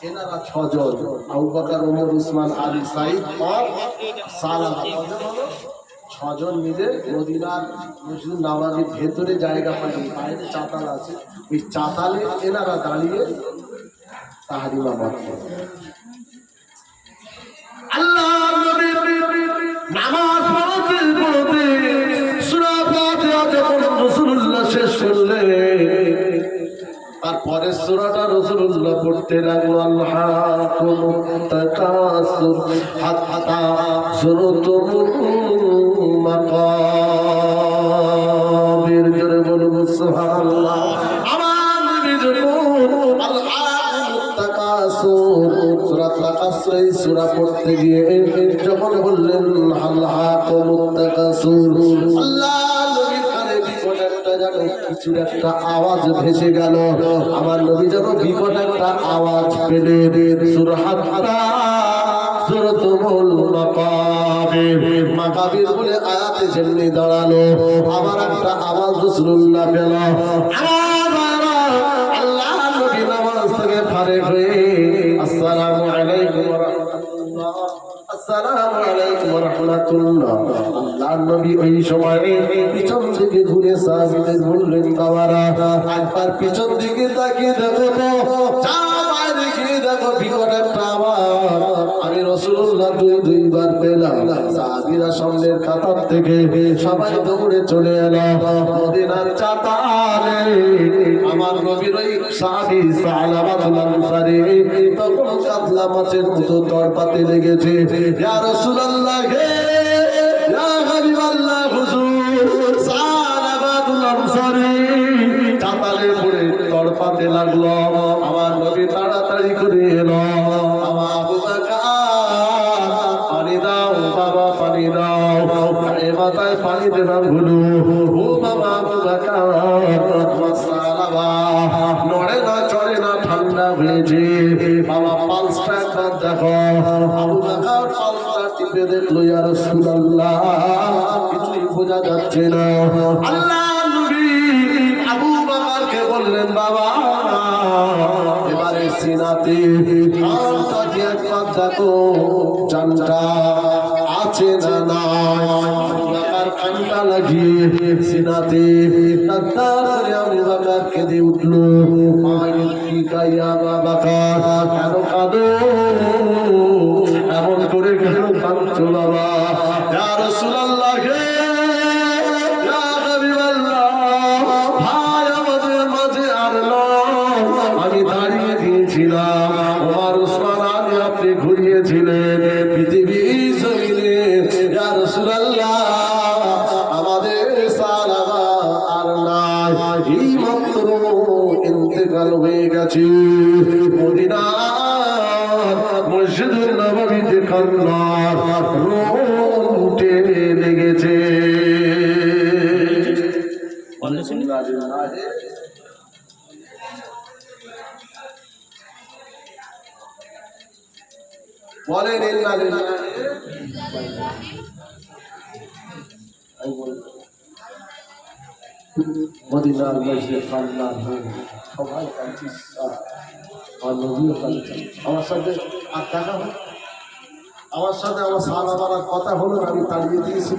এনারা 6 জন, আবু বকর, ওমর, উসমান, আলী, সাইদ আর সালামা। 6 জন মিলে মদিনার মসজিদ নববীর ভেতরে জায়গা পায়নি, বাইরে চাতাল আছে, ওই চাতালে এনারা দাঁড়িয়ে তাহরিমা পড়তেন। আল্লাহ নবীর নামাজ পড়তে পড়তে সূরা ফাতিহা যখন রাসূলুল্লাহ শেষ করলেন, তারপরে সূরাটা রাসূলুল্লাহ পড়তে লাগলো, আল্লাহুম তাকাসুর হাত্তা যুরতুমুল মাকাবির। জোরে বলুন সুবহানাল্লাহ। আমার নবী যখন আল্লাহুম তাকাসুর সূরা তাকাসুর এই সূরা পড়তে গিয়ে যখন বললেন আল্লাহুম তাকাসুর, আল্লাহ কিছুর একটা আওয়াজ ভেসে গেল। আমার নবী যেন বিকট একটা আওয়াজ পেলেন, সুরহাত্তা যুরতুমুল মাকাবির। মাকাবির বলে আয়াতে যেমনি দাঁড়ালো, আবার একটা আওয়াজ রাসূলুল্লাহ পেল। আল্লাহ নবী নামাজ থেকে ফারেক হয়ে আসসালামু আলাইকুম ওয়া রাহমাতুল্লাহ, আসসালামু আলাইকুম ওয়া রাহমাতুল্লাহ। আল্লাহর নবী ওই সময় পিছন দিকে ঘুরে সাহাবীদের বললেন, বাবারা একবার পিছন দিকে তাকিয়ে দেখো তো, যা বাইরে গিয়ে দেখো বিকট একটা আওয়াজ। আমি রাসূলুল্লাহ দুইবার পেলাম। সাহাবীরা সামনের কাতার থেকে সবাই দৌড়ে চলে এলো মদিনার চাতালে। আমার নবীর ওই সাহাবী সালামাতুল আনসারী তখন কাতলা মাছের মতো তড়পাতে লেগেছে। ইয়া রাসূলুল্লাহ, হে ইয়া হাবিবাল্লাহ, হুজুর সালামাতুল আনসারী চাতালে পড়ে তড়পাতে লাগলো। আমার নবী তাড়াতাড়ি করে এলো, বাবা আবু বকর পানি দাও, বাবা পানি দাও, আরে মাথায় পানি দেনা ভুলু। ও বাবা আবু বকর সালামা নড়ে না চড়ে না, ঠান্ডা হয়েছে। বাবা পালসটা একবার দেখো। আবু বকর পালসটা টিপে দেখলো, ইয়া রাসূলুল্লাহ কিছুই বোঝা যাচ্ছে না। আল্লাহ নবী আবু বকরকে বললেন, বাবা এবারে সিনাতে কানটাকে একবার দেখো, জানটা আছে না নাই। আবু বকর কানটা লাগিয়ে সিনাতে তাড়াতাড়ি আবু বকর কেঁদে উঠলো, মায়ের কি গাইয়া বাবা কেন কাঁদো, এমন করে কেন কাঁদছো বাবা? ইয়া রাসূলুল্লাহ, হে ইয়া হাবিবাল্লাহ, ভাই আমাদের মাঝে আর নয়, আমি দাঁড়িয়ে দিয়েছিলাম, ওমর উসমান আলী আপনি ঘুরিয়েছিলেন পৃথিবী জমিনে। ইয়া রাসূলুল্লাহ, আমাদের সালামা আর নাই, এই মাত্র ইন্তেকাল হয়ে গেছে। মদিনার মসজিদুল নববীতে কান্নার রোল উঠে লেগেছে। বলেন মদিনার মসজিদ কান্নার রোল, সবাই কাঁদছে, আর নবীও কাঁদছে। আমার সাথে আর দেখা হলো, আমার সাথে আমার সাহাবারা কথা হলো না, আমি তাড়িয়ে দিয়েছি।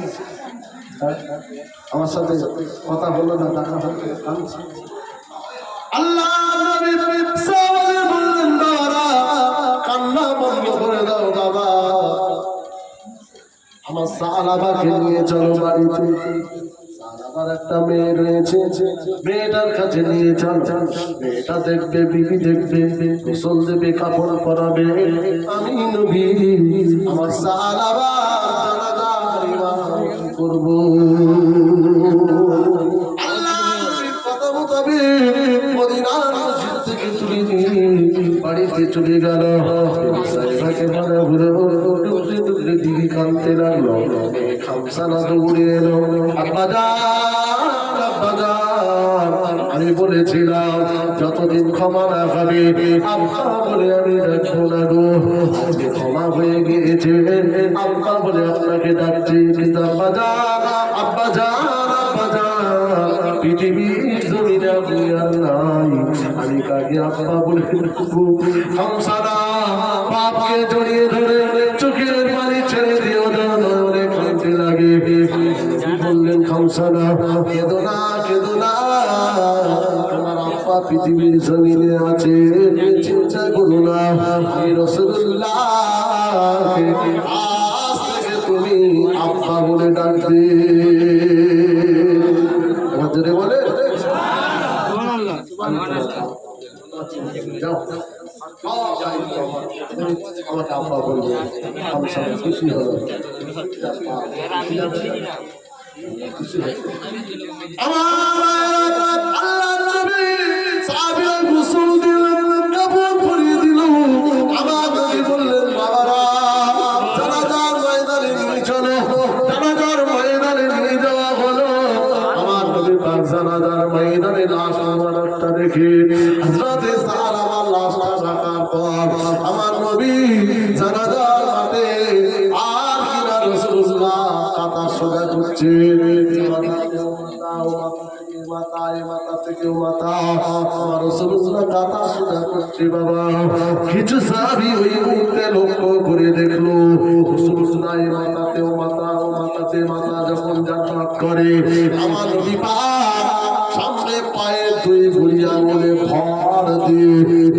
আমার সাথে কথা হলো না, দেখা হলো, কাঁদছি। আল্লাহ নবী সাহাবাদের বললেন, বাবারা কান্না বন্ধ করে দাও, বাবা আমার সাহাবাকে নিয়ে চলো বাড়িতে। সাহাবার একটা মেয়ে রয়েছে, মেয়েটার কাছে নিয়ে চল, মেয়েটা দেখবে, বিবি দেখবে, গোসল দেবে, কাপড় পরাবে। আমি নবী আমার সাহাবার জানাজার ইমাম করব। আল্লাহ নবীর কথা মোতাবেক মদিনার মসজিদ থেকে তুলে নিয়ে বাড়িতে চলে গেল। সাহেবাকে ঘরে ঘুরে ডুবতে ডুবতে দিদি কাঁদতে লাগলো। খামসানা দৌড়ে এলো, আব্বাজান আব্বাজান, আমি বলেছিলাম যতদিন ক্ষমা না হবে আব্বা বলে আমি রাখবো না গো, আজকে ক্ষমা হয়ে গিয়েছে, আব্বা বলে আপনাকে ডাকছি। কিন্তু আব্বাজান আব্বাজান আব্বাজান, পৃথিবীর জমিনে আপনি আর নাই, আমি কাকে আব্বা বলে ডাকবো? হামসানা বাপকে জড়িয়ে ধরে চোখের পানি ছেড়ে দিও না, নয়নে কাঁদতে লাগে। বললেন হামসানা কেঁদো না, কেঁদো না, তোমার আব্বা পৃথিবীর জমিনে আছে, চিন্তা করো না। আমি রাসূলুল্লাহ আজ থেকে তুমি আব্বা বলে ডাকবে। জোরে বলে যাও, আমাকে আব্বা বলবে। হামসানা খুশি হলো। জানাজার ময়দানে লাশ আমারটা দেখে হযরতে সারা আমার লাশটা রাখার পর আমার নবী জানাজার মাঠে আর কিনা রাসূলুল্লাহ কাতা সোজা করছে। মাথা থেকে মাথা আমার রাসূলুল্লাহ কাতা সোজা করছে। বাবা কিছু সাহাবী ওই মুহূর্তে লক্ষ্য করে দেখলো রাসূলুল্লাহ মাথাতেও মাথা ও মাথাতে মাথা যখন যাতায়াত করে আমার নবী পাক সামনে পায়ে দুই বুড়ি আঙুলে ভর দিয়ে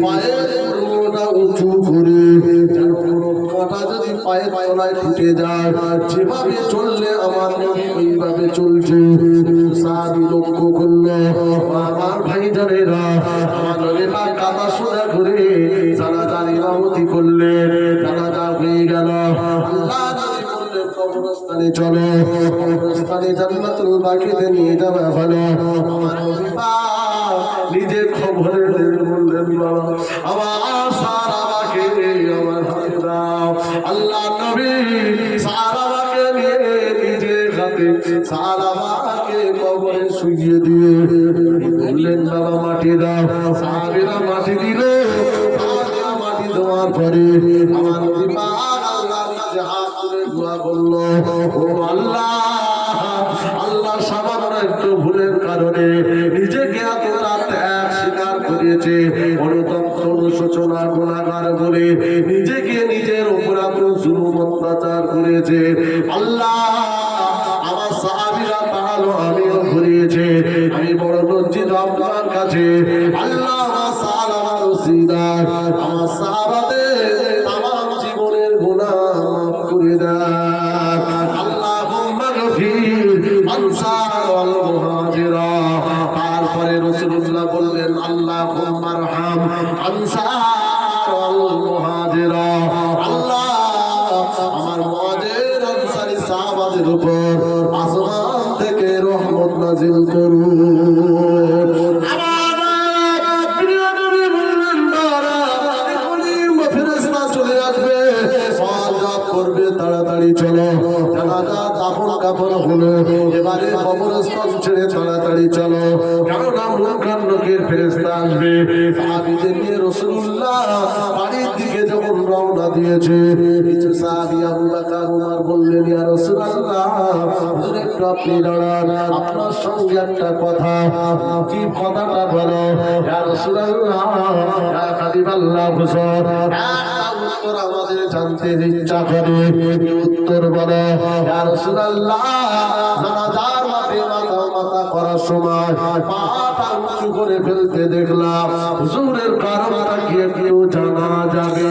পায়ের পুরোটা উঁচু করে কোনো কাঁটা যদি পায়ের তলায় ঢুকে যায় যেভাবে চললে আমার নবী ওইভাবে চলছে। সাহাবী লক্ষ্য করলো আমার ভাইজানেরা আমার নবী পাক কাঁটা সোজা করে জানাজার ইমামতি করলেন। জানাজা হয়ে গেল। আল্লাহ নবী বললেন কবরস্থানে চলো, কবরস্থানে জান্নাতুল বাকিতে নিয়ে যাওয়া হলো। আমার নবী পাক নিজে খবরে বললেন বাবা আমার সারাবাকে আমার হাতে দাও। আল্লাহ নবী সারাবাকে নিয়ে নিজের হাতে সারাবাকে কবরে শুইয়ে দিয়ে বললেন বাবা মাটি দাও। সাহাবীরা মাটি দিল। সাহাবীরা মাটি দেওয়ার পরে আমার নবী পাক আল্লাহর কাছে হাত তুলে দোয়া করলো, ও আল্লাহ, আল্লাহ সামান্য একটু ভুলের কারণে নিজেকে এতটা ত্যাগ স্বীকার করেছে, অনুতপ্ত অনুশোচনা গুনাহগার বলে নিজেকে নিজের উপর এত জুলুম অত্যাচার করেছে। আল্লাহ আমার সাহাবীরা তাহলে আমিও ঘুরিয়েছে, আমি বড় লজ্জিত আপনার কাছে। আল্লাহ আমার সাহাবা রসিদা আমার সাহাবাদের তামাম জীবনের গুনাহ মাফ করে দেন। আল্লাহুম্মা গফির আনসার ওয়াল মুহাজিরা। তারপরে রাসূলুল্লাহ বললেন আল্লাহুম্মা আরহাম আনসার ওয়াল মুহাজিরা। আল্লাহ আমার মুহাজির আনসারী সাহাবাদের উপর আসমান থেকে রহমত নাযিল করুন। তাড়াতাড়ি চলো, জানাজা দাফন কাফন হলো, এবারে কবরস্থান ছেড়ে তাড়াতাড়ি চলো, কেননা মুনকার নকির ফেরেশতা আসবে। সাহাবীদের নিয়ে রাসূলুল্লাহ বাড়ির দিকে যখন রওনা দিয়েছে, কিছু সাহাবী আবু বকর ওমর বললেন ইয়া রাসূলুল্লাহ হুজুর একটু আপনি দাঁড়ান, আপনার সঙ্গে একটা কথা। কি কথাটা বলো ইয়া রাসূলুল্লাহ, ইয়া হাবিবাল্লাহ হুজুর? উত্তর আমাদের জানতে ইচ্ছা করে। উত্তর বলো ইয়া রাসূলুল্লাহ, জানাজার মাঠে মাথা করার সময় পাটা উঁচু করে ফেলতে দেখলাম, হুজুরের কারণটা কি একটু জানা যাবে?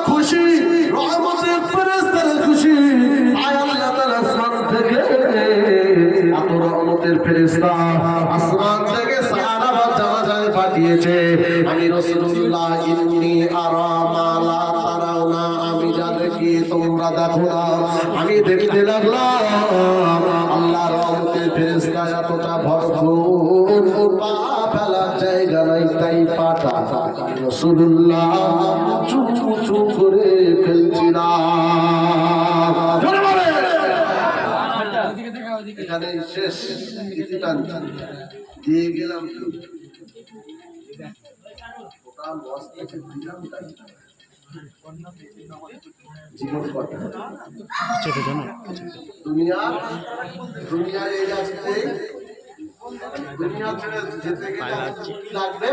খুশি রহমতের ফেরেশতারা খুশি, আয় আল্লাহ তাআলা আসমান থেকে এত রহমতের ফেরেশতা আসমান থেকে সাহাবা জানাজায় পাঠিয়েছে। আমি রাসূলুল্লাহ ইন্নী আরা মা লা তারাউনা, আমি যা দেখি তোমরা দেখো না, আমি দেখতে লাগলাম আল্লাহর রহমতের ফেরেশতা এতটা ভরপুর, পা ফেলার জায়গা নাই, তাই পাটা রাসূলুল্লাহ চুচু চুচু করে ফেলছিলাম। এখানে শেষ দিয়ে গেলাম কি ওটা লস থেকে দিলাম তাই জীবন কথা দুনিয়া এই রাস্তায় দুনিয়া ছেড়ে যেতে গেলে লাগবে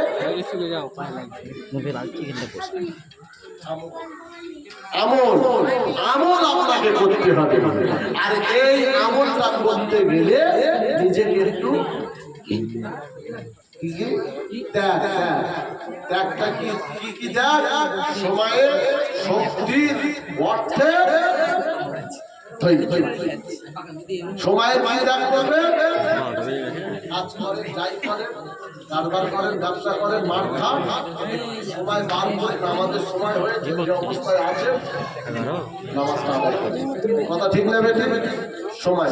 আমল আমল আপনাকে করতে হবে আর এই আমলটা করতে গেলে নিজেকে একটু ত্যাগটা কি ত্যাগ সময়ে শক্তির অর্থে সময়ের কি ত্যাগ করবে কাজ করেন যাই করেন কারবার করেন ব্যবসা করেন মার খান সময় বার করেন আমাদের সময় হয়েছে যে অবস্থায় আছে নামাজটা আদায় করেন কথা ঠিক নেবে সময়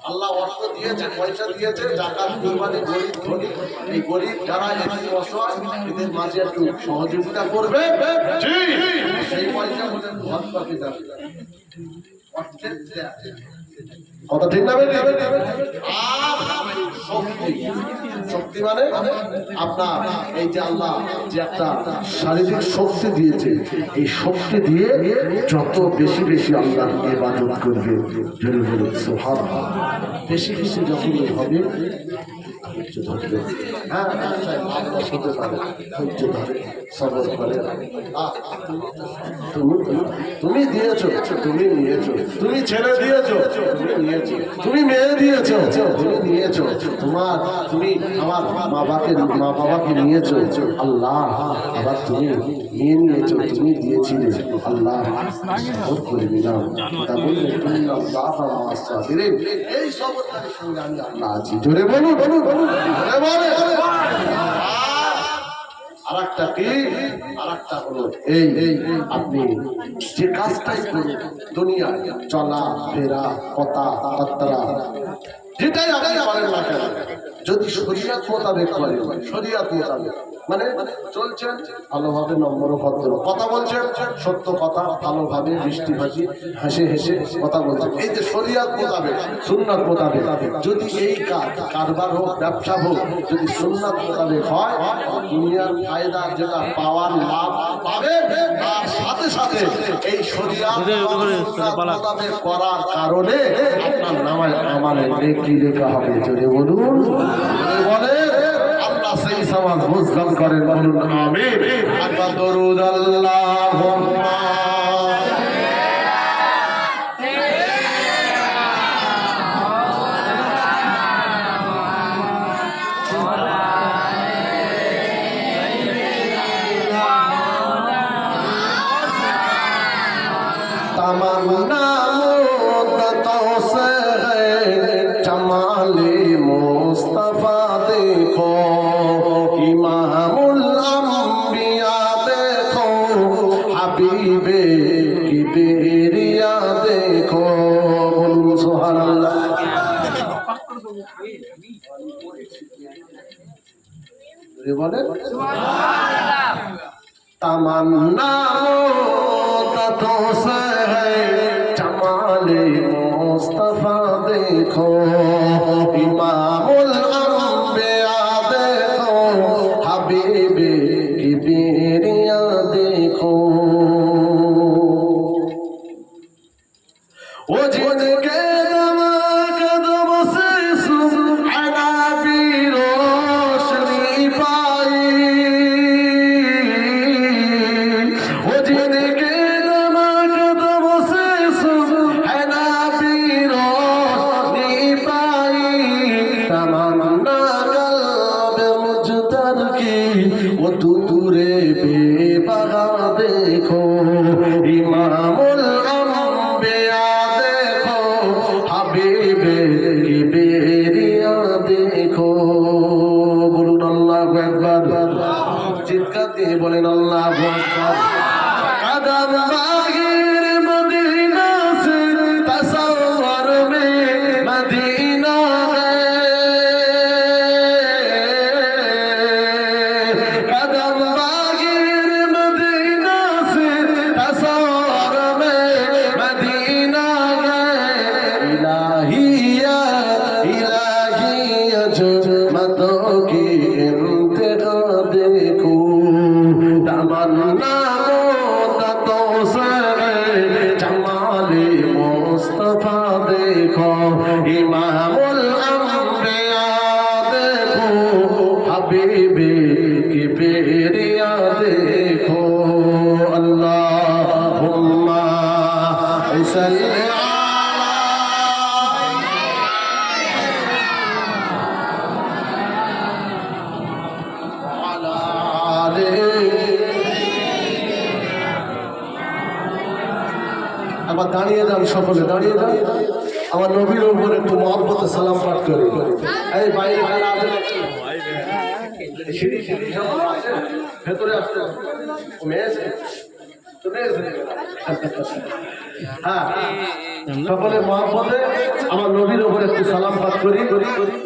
আল্লাহ অর্থ দিয়েছে পয়সা দিয়েছে জাকাত কুরবানি গরিব ধনী এই গরিব যারা এখানে অসহায় এদের মাঝে একটু সহযোগিতা করবে সেই পয়সা ওদের ঘর পাকে যাবে কথা ঠিক না আর শক্তি মানে আপনার এই যে আল্লাহ যে একটা শারীরিক শক্তি দিয়েছে এই শক্তি দিয়ে যত বেশি বেশি আল্লাহ ইবাদত করবে জোরে বলুন সুবহানাল্লাহ বেশি বেশি যখন হবে ধৈর্য ধরবে হ্যাঁ হতে পারে ধৈর্য ধরে সবর করে তুমি দিয়েছো তুমি নিয়েছো তুমি ছেলে দিয়েছো তুমি নিয়েছো তুমি মেয়ে দিয়েছো তুমি নিয়েছো তুমি আমার মা বাবাকে নিয়েছো আল্লাহ আবার তুমি নিয়ে নিয়েছো তুমি দিয়েছিলে আল্লাহ সবর করে নিলাম তা বললে তুমি আল্লাহ এই সবরকারীর সঙ্গে আমি আল্লাহ আছি জোরে বলুন বলুন বলুন আরেকটা কি আরেকটা হলো এই আপনি যে কাজটাই করুন দুনিয়া চলা ফেরা কথাবার্তা যেটাই আপনি করেন না কেন যদি শরীয়ত মোতাবেক করেন শরীয়ত মোতাবেক মানে চলছেন ভালোভাবে নম্র ভদ্র কথা বলছেন সত্য কথা ভালোভাবে বৃষ্টিভাষী হেসে হেসে কথা বলছেন এই যে শরীয়ত মোতাবেক সুন্নাত মোতাবেক যদি এই কাজ কারবার হোক ব্যবসা হোক যদি সুন্নাত মোতাবেক হয় দুনিয়ার ফায়দা যেটা পাওয়ার লাভ পাবে তার সাথে সাথে এই শরীয়ত মোতাবেক করার কারণে আপনার নামায় আমালে নেকি লেখা হবে জোরে বলুন বলে আল্লাহ সেই সওয়াব মুসলমান করেন বলুন আমিন আকবার দরুদ আল্লাহুম্মা तमन्ना मुद्दतों से है जमाले मुस्तफा देखो इमामुल अंबिया देखो हबीबे की बेरिया देखो सुभान अल्लाह बोले तमन्ना मुद्दतों से है जमाले मुस्तफा देखो इमामुल अंबिया देखो हबीबे की बेरिया देखो वो जिनके कदम से सुहाना भी रोशनी पाई वो जिनके कदम से सुहाना भी रोशनी पाई तमन्ना कल्ब मुजतर की वो दूरे बेबहा देखो इमामुल अंबिया देखो हबीबे की बेरिया देखो बोलुन अल्लाहु আকবার চিৎকার দিয়ে বলেন আল্লাহু আকবার कदम बागिर मदीना से तसव्वुर में मदीना है कदम बागिर मदीना से तसव्वुर में मदीना है इलाहिया इलाहिया दुनिया देखो अल्लाहुम्मा सल्ली আবার দাঁড়িয়ে যান, সকলে দাঁড়িয়ে যান, আমার নবীর উপর একটু মহব্বতে সালাম পাঠ করে। এই বাইরে বাইরে আছে নাকি? সিঁড়ি সিঁড়ি সব আছে, ভেতরে আসতে হ্যাঁ, সকলে মহব্বতে আমার নবীর উপর একটু সালাম পাঠ করি।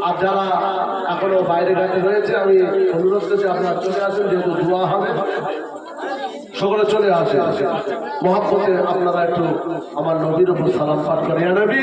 আর যারা এখনো বাইরে ঘাটে রয়েছে আমি অনুরোধ করছি আপনারা চলে আসুন, যেহেতু দোয়া হবে সকলে চলে আসে। মহব্বতে আপনারা একটু আমার নবীর উপর সালাম পাঠ করে। ইয়া নবী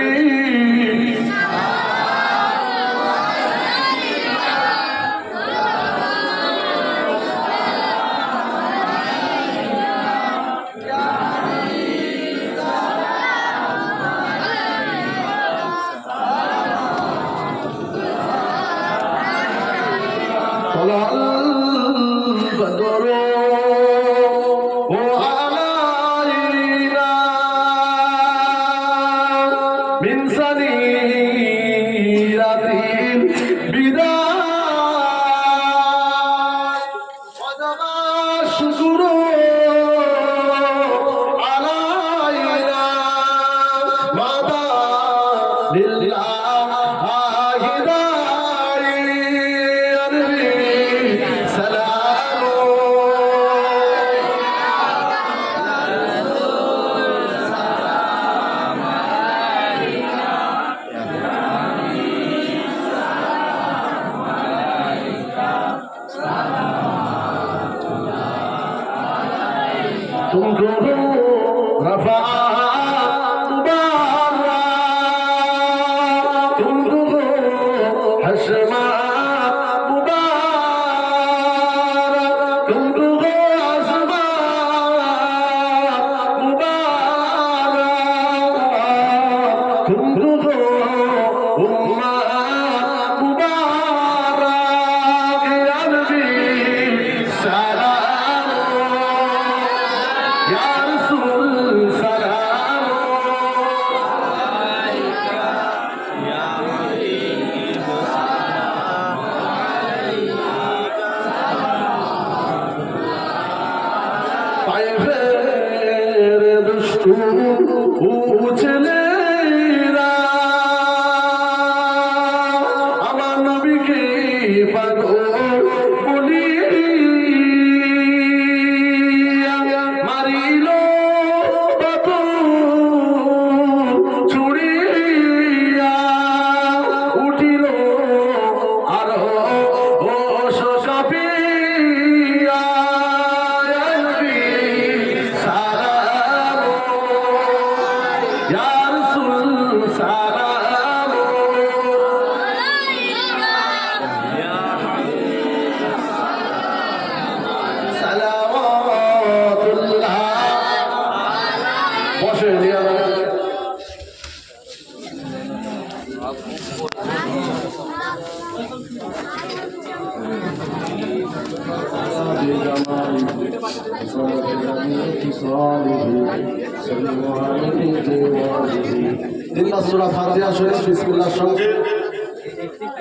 সূরা ফাতিহা শরীফ বিসমিল্লাহর সঙ্গে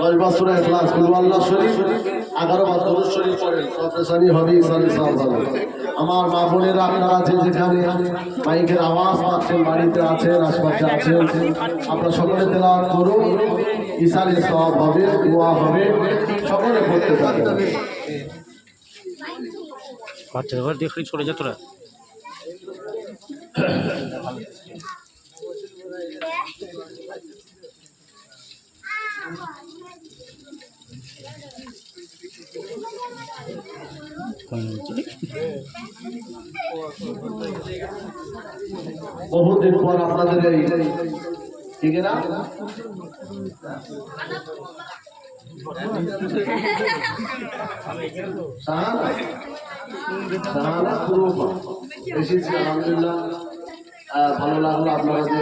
10 বার সূরা ইখলাস কুল আল্লাহ শরীফ 11 বার দরুদ শরীফ পড়েন, সবশেষে হবে ইসালি সাহেব। আমার মা বোনেরা আপনারা যেখানে মাইকের আওয়াজ পাচ্ছেন, বাড়িতে আছেন, আশপাশে আছেন, আপনারা সকলে তেলাওয়াত করুন, ইসালি সাহেব হবে, দোয়া হবে, সকলে পড়তে থাকেন। বাচ্চা ঘর দিয়ে চলে যা তোরা বহুদিন পর আপনাদের এই ঠিক না এসেছি, আলহামদুলিল্লাহ ভালো লাগলো। আপনারা যে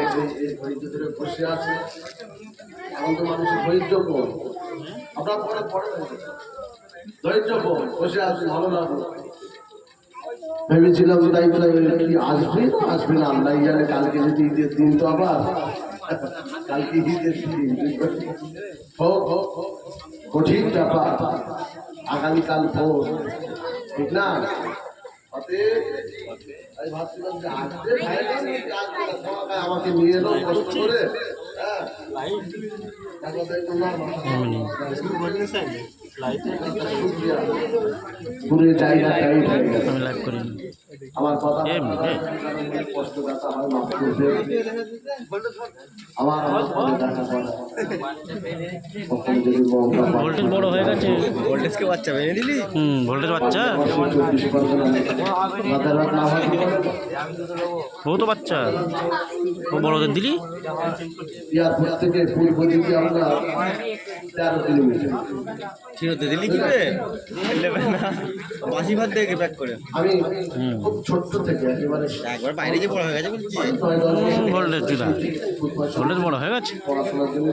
ধৈর্য ধরে বসে আছে, এখন তো মানুষের ধৈর্য কম, আপনার পরে পরে ধৈর্য কম বসে আছে, ভালো লাগলো। ভেবেছিলাম তাই কি আসবে না আসবে না আল্লাহ জানে। কালকে যদি ঈদের দিন তো আবার কালকে ঈদের দিন হোক হোক কঠিন ব্যাপার, আগামীকাল ভোর, ঠিক না? অতএব আমি ভাবছিলাম যে আসবে ভাইরা, আমাকে নিয়ে এলো কষ্ট করে। পুরো জায়গাটাই আমি লাইভ করিনি। আমার কথা কষ্ট ব্যথা হয় মাফ করবে। আমার দেখা করা কখন যদি ভোল্টেজ বড় হয়ে গেছে। ভোল্টেজকে বাচ্চা ভেঙে দিলি? ভোল্টেজ বাচ্চা, 24% রাতের রাত না হয় ও তো বাচ্চা, ও বড়দের দিলি। এয়ারপোর্ট থেকে পূর্ব দিকে আমরা 13 কিলোমিটার। ফিরতে দিলি কি রে? বাসি ভাত দেখে ব্যাক করে আমি খুব ছোট্ট থেকে একেবারে একবার বাইরে গিয়ে বড় হয়ে গেছে বলছি। ভোল্টেজ দিদা, ভোল্টেজ বড় হয়ে গেছে। পড়াশোনার জন্য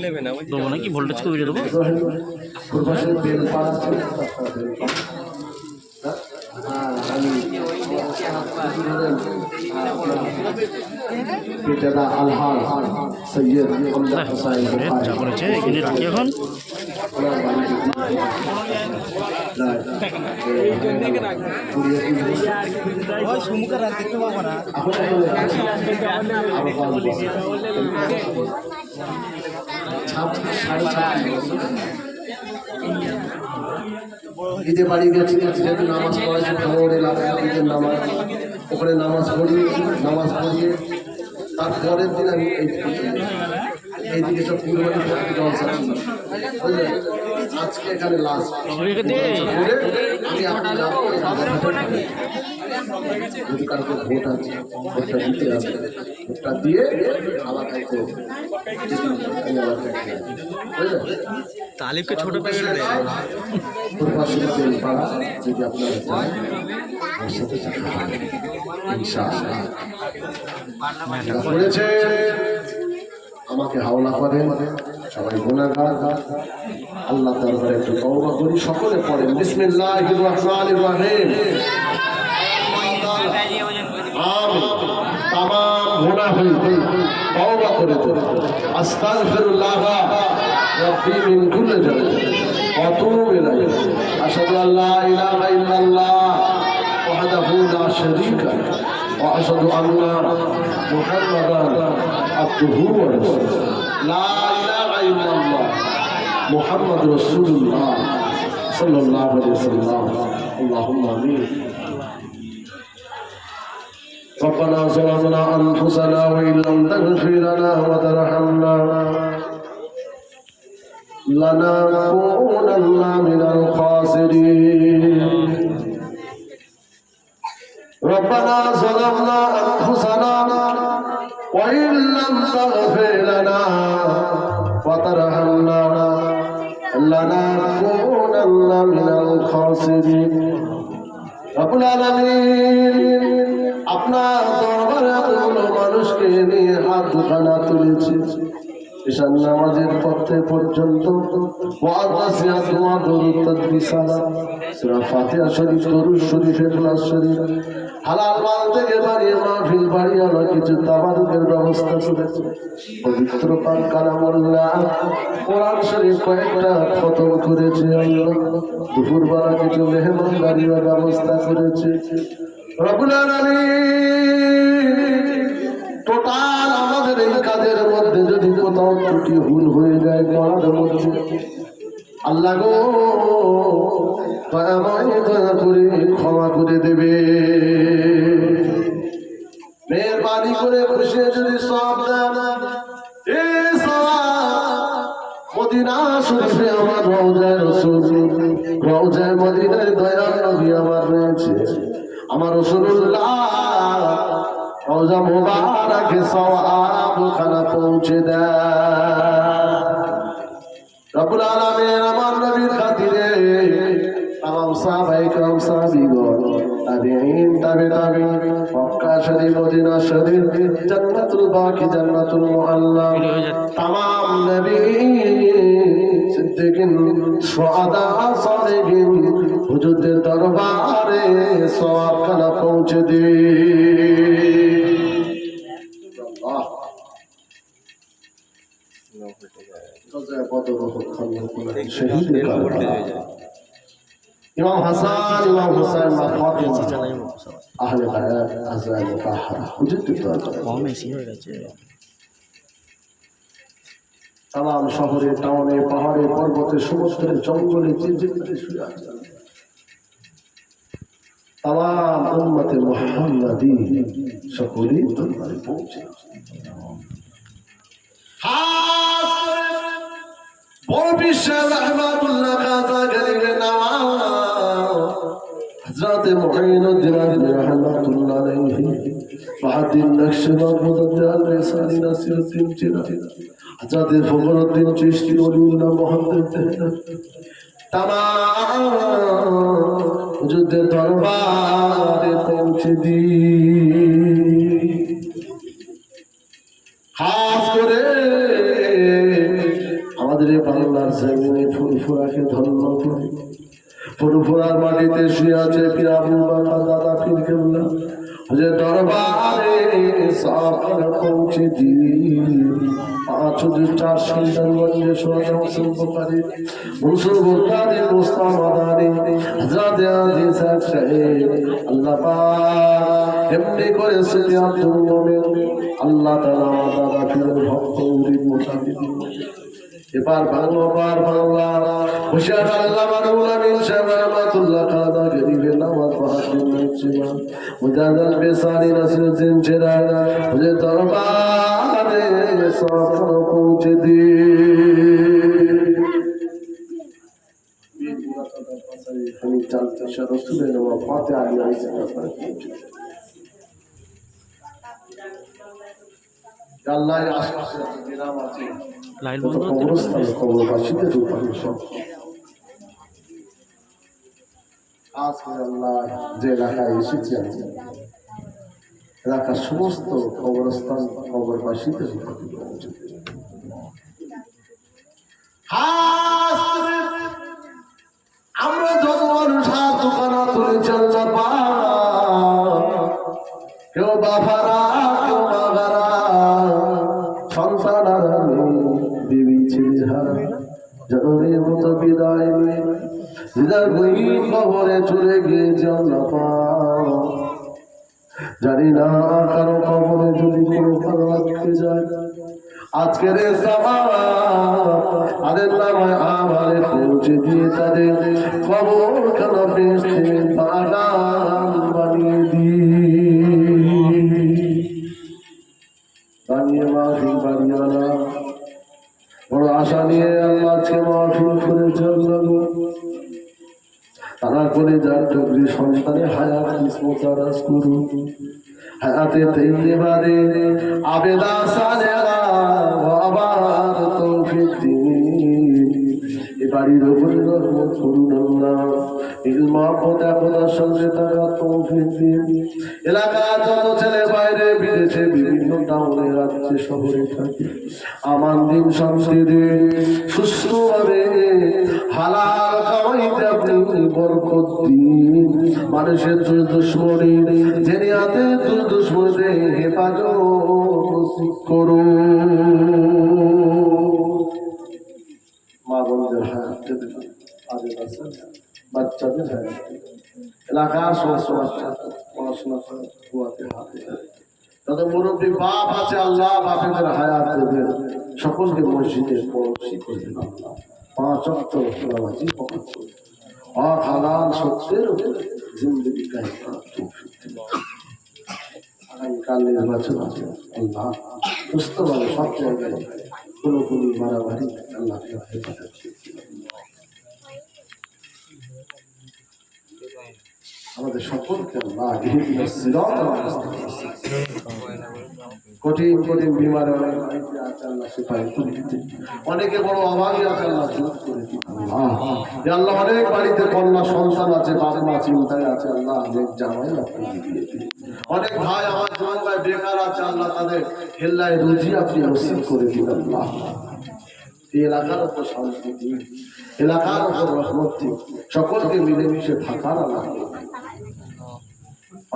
নেবে না দেবো নাকি ভোল্টেজ কমিয়ে দেবো। পূর্বাসের বেল পাড়া ছিল, আমি বেটাদা আলহাজ সৈয়দ হামজা হোসাইন যা করেছে এখানে রাখি এখন। ঈদে বাড়ি গেছি, যেহেতু নামাজ পড়াইছি খবর এলাকায় ঈদের নামাজ, ওখানে নামাজ পড়িয়েছি, নামাজ পড়িয়ে তারপরের দিন আমি এইদিকে সব কুরবানি জলসা বুঝলেন। আজকে এখানে লাস্ট আমি যদি কালকে ভোট আছে, ভোটটা দিতে হবে, ভোটটা দিয়ে আমার কাছে বুঝলেন। তালিবকে ছোট প্যাকেট দেয়। পূর্বাসী তেল পাড়া যদি আপনারা চান আমার সাথে ইনশাআল্লাহ বলেছে আমাকে হাওলা করে সবাই গুনাহগার, আল্লাহ দরবারে একটু তওবা করি। সকলে পড়েন বিসমিল্লাহির রহমানির রহিম। আমি তামাম গুনাহ হইতে তওবা করে আস্তাগফিরুল্লাহ রাব্বি মিন কুল্লি যামব ওয়া আতুবু ইলাইহি আশহাদু আল্লা ইলাহা ইল্লাল্লাহ ওয়াহদাহু লা শারীকা লাহু ওয়া আশহাদু আন্না মুহাম্মাদান আবদুহু ওয়া রাসূলুহু লা ইলাহা ইল্লাল্লাহ মুহাম্মাদুর রাসূলুল্লাহ সাল্লাল্লাহু আলাইহি ওয়াসাল্লাম। আল্লাহুম্মা আমিন। ربنا ظلمنا أنفسنا وإن لم تغفر لنا وترحمنا لنكونن من الخاسرين. ربنا ظلمنا أنفسنا وإن لم تغفر لنا وترحمنا لنكونن من الخاسرين. رب العالمين আপনার দরবারে এতগুলো মানুষকে নিয়ে হাত দুখানা তুলেছে, ঈশান নামাজের পথে পর্যন্ত ওয়াদাসিয়া দোয়া দরুদ তাসবিহ সালাত সূরা ফাতিহা শরীফ দরুদ শরীফ ইখলাস শরীফ হালাল মাল থেকে বাড়িয়ে মাহফিল বাড়িয়ে আমরা কিছু তাবারুকের ব্যবস্থা করেছে। পবিত্র পাক কালামুল্লাহ কোরআন শরীফ কয়েকটা খতম করেছে। দুপুরবেলা কিছু মেহমানদারির ব্যবস্থা করেছে। রব্বুল আলামিন টোটাল আমাদের এই কাজের মধ্যে যদি কোথাও ত্রুটি ভুল হয়ে যায় করার মধ্যে, আল্লাহ গো দয়াময় দয়া করে ক্ষমা করে দেবে। মেহরবানি করে খুশি যদি সব দেন, এই সওয়াব মদিনা শরীফে আমার রওজায় রাসূল, রওজায় মদিনায় দয়ার নবী আমার রয়েছে, আমার রাসূলুল্লাহ রওজা মুবারাকে সওয়াব খানা পৌঁছে দেয়। রব্বুল আলামিন আমার নবীর খাতিরে তামাম সাহাবায়ে کرام সাহাবীগণ তাবেঈন তাবেঈন মক্কা শরীফ মদিনা শরীফ জান্নাতুল বাকি জান্নাতুল মুআল্লা তামাম নবী সিদ্দিকিন শুহাদা সালেহিন হুজুরদের দরবারে সওয়াবখানা পৌঁছে দে। আল্লাহ গজা বদর শহীদের কারবালা ইমাম হাসান ইমাম হুসাইন মা ফাতিমা আহলে বায়াত আজওয়াজ মুতাহহারা হুজুরদের দরবারে তাম শহরে টাউনে পাহাড়ে পর্বতে সমুদ্রে জঙ্গলে যে যেখানে শুয়ে আছে তাম উম্মতে মুহাম্মাদি সকলেই দরবারে পৌঁছে। বড় বিশ্বের রহমাতুল্লাহ কাজা গরিবে নওয়াজ হযরত মুঈনুদ্দিন আজমি রহমাতুল্লাহ আলাইহি বাহাদুর নকশবন্দ মুজাদ্দিদ রিসালি নাসিরউদ্দিন চিশতি হযরত ফখরুদ্দিন চিশতি ওলিউল্লাহ মুহাম্মদ তামাম হুজুরদের দরবারে পৌঁছে দি। খাস করে আমাদের বাংলার জমিনে ফুরফুরাকে ধন্য করে ফুরফুরার মাটিতে শুয়ে আছে পীর আবুল বাকা দাদা পীর কেবলা হুজুর দরবারে সওয়াব পৌঁছে দি। ৫,৪ সুলতানগঞ্জে সোনা হোসেন বুখারী মনসুর বুখারী মুস্তামাদানি হযরত আজিজ সাহেব আল্লাহ পাক এমনি করে সিটি আব্দুল মোমিন আল্লাহ তাআলা দাদা পীরের ভক্ত মুরিদ মুতাবিদ এবার বাংলা হুশিয়ার আল্লামা রুহুল আমিন সাহেব রহমাতুল্লাহ কাদা গরিবে নওয়াজ বাহাদুর মুজিবা মুজাদ্দিদ বেসারি নাসিরউদ্দিন চেরানা হুজুর দরবারে সওয়াব পৌঁছে দি। আমি চালতে রসুলের নওয়াজ ফাতিহা আলাইহিস সালাম পৌঁছে আল্লাহ আশপাশে গ্রাম আছে লাইন কত বন্ধ কবরস্থান কবরবাসীদের উপরে সব আজকে আল্লাহ যে এলাকায় এসেছি আছে এলাকার সমস্ত কবরস্থান কবরবাসীদের উপরে পৌঁছে দেবে। আমরা যত মানুষ হাত দোকানা তুলেছি আল্লাহ পাক কেউ বাবারা কেউ বাবারা সন্তান বিবি ছেলে হারা জনমের মতো বিদায় নিয়ে হৃদয় গহীন কবরে চলে গিয়েছে আল্লাহ পাক। জানি না কারো কবরে যদি কোনো কারো আটকে যায় আজকের এই জামান আদের নামায় আমারে পৌঁছে দিয়ে তাদের কবর কেন বেশি বাগান বানিয়ে বানিয়ে মাহফিল বানিয়ে না বড় আশা নিয়ে আল্লাহ আজকে মাহফিল করে চলল। তারা করে যার টুকরি সন্তানে হায়াত কিসমত রাজ করু হায়াতে তৈবারে আবেদা সালেরা আবার তৌফিক দিন এ বাড়ির উপরে রহমত করুন আল্লাহ ইলমাপত আপনার সঙ্গে থাকা তৌফিক দিন। এলাকা যত ছেলে বাইরে বিদেশে বিভিন্ন টাউনে রাজ্যে শহরে থাকে আমান দিন শান্তি দিন সুস্থভাবে হালাল কামাইতে আপনি বরকত দিন। মানুষের দুশ্মনী জেনে হাতে দুশ্মনে হেফাজত করুন। মা বোনদের হায়াত আগে বাচ্চাদের হায়াত এলাকার সমস্ত বাচ্চা পড়াশোনা করে কুয়াতে হাতে যত মুরব্বী বাপ আছে আল্লাহ বাপেদের হায়াত দেবেন সকলকে মসজিদে পড়শি করে দেন আল্লাহ 5 ওয়াক্ত নামাজি পড়া করে হক হালাল সত্যের উপরে জিন্দগি কায়েম করার তৌফিক দিন। আগামীকাল নির্বাচন আছে আল্লাহ সুস্থভাবে সব জায়গায় কোনো মারামারি আল্লাহ হেফাজত আমাদের সকলকে আল্লাহ কঠিন কঠিন বিমারে অনেকে বড় অভাবী আছে আল্লাহ আল্লাহ অনেক বাড়িতে কন্যা সন্তান আছে বাবা মা চিন্তায় আছে আল্লাহ অনেক জামাই আপনি দিয়ে দিন। অনেক ভাই আমার জোয়ান ভাই বেকার আছে আল্লাহ তাদের হেল্লায় রুজি আপনি নসিব করে দিন আল্লাহ। এই এলাকার উপর শান্তি দিন, এলাকার উপর রহমত দিন, সকলকে মিলেমিশে থাকার আল্লাহ।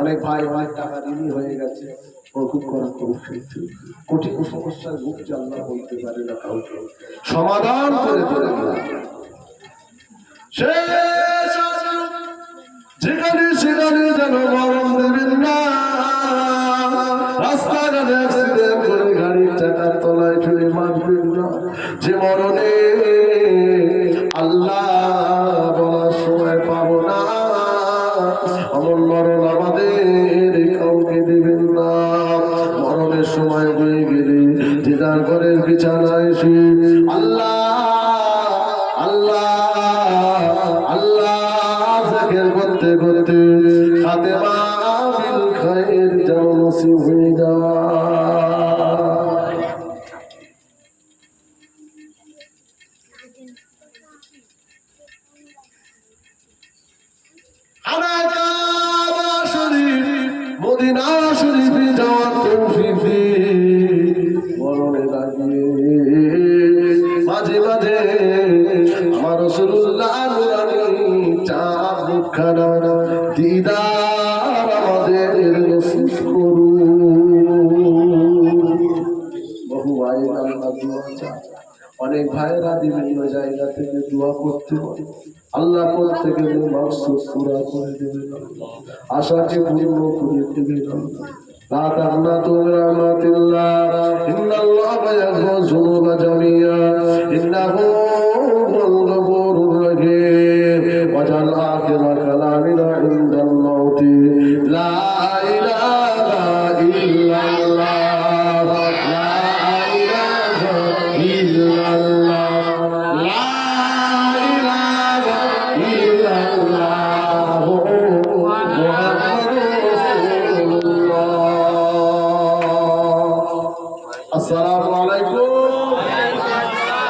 অনেক ভাই অনেক টাকা ঋণী হয়ে গেছে, খুব করা খুব কঠিন সমস্যার মুক্তি আল্লাহ বলতে পারে না কাউকে, সমাধান করে তোলে না। শেষ যেখানে সেখানে যেন মরণ দেবেন না, রাস্তাঘাটে অ্যাক্সিডেন্ট করে গাড়ির চাকার তলায় ফেলে মারবেন না, যে মরণে আল্লাহ বলার সময় পাবো না, এমন মরণ আমাদের কাউকে দেবেন না। মরণের সময় হয়ে গেলে যে যার ঘরের বিছানায় এসে আল্লাহ আল্লাহ আল্লাহ জিকির করতে করতে খাতেমা বিল খায়ের যেন নসিব হয়ে যায়। আনাকাবা শরীফ মদিনা শরীফে যাওয়ার তৌফিক দিন। মরণে লাগিয়ে মাঝে মাঝে আমার রাসূলুল্লাহ নুরানি চাঁদ মুখখানা দিদার আমাদের নসিব করুন। বহু ভাইয়ের আল্লাহ দোয়া চায়, অনেক ভাইয়েরা বিভিন্ন জায়গা থেকে দোয়া করতে পারে, আল্লাহ করতে গেলে মাকসুদ পুরা করে দেবে, আশাকে পূর্ণ করে দেবে। لا تقنطوا من رحمة الله إن الله يغفر الذنوب جميعا إنه هو الغفور الرحيم واجعل آخر كلامنا عند الموت لا إله إلا الله لا إله إلا الله لا إله إلا الله محمد رسول الله। আসসালামু আলাইকুম।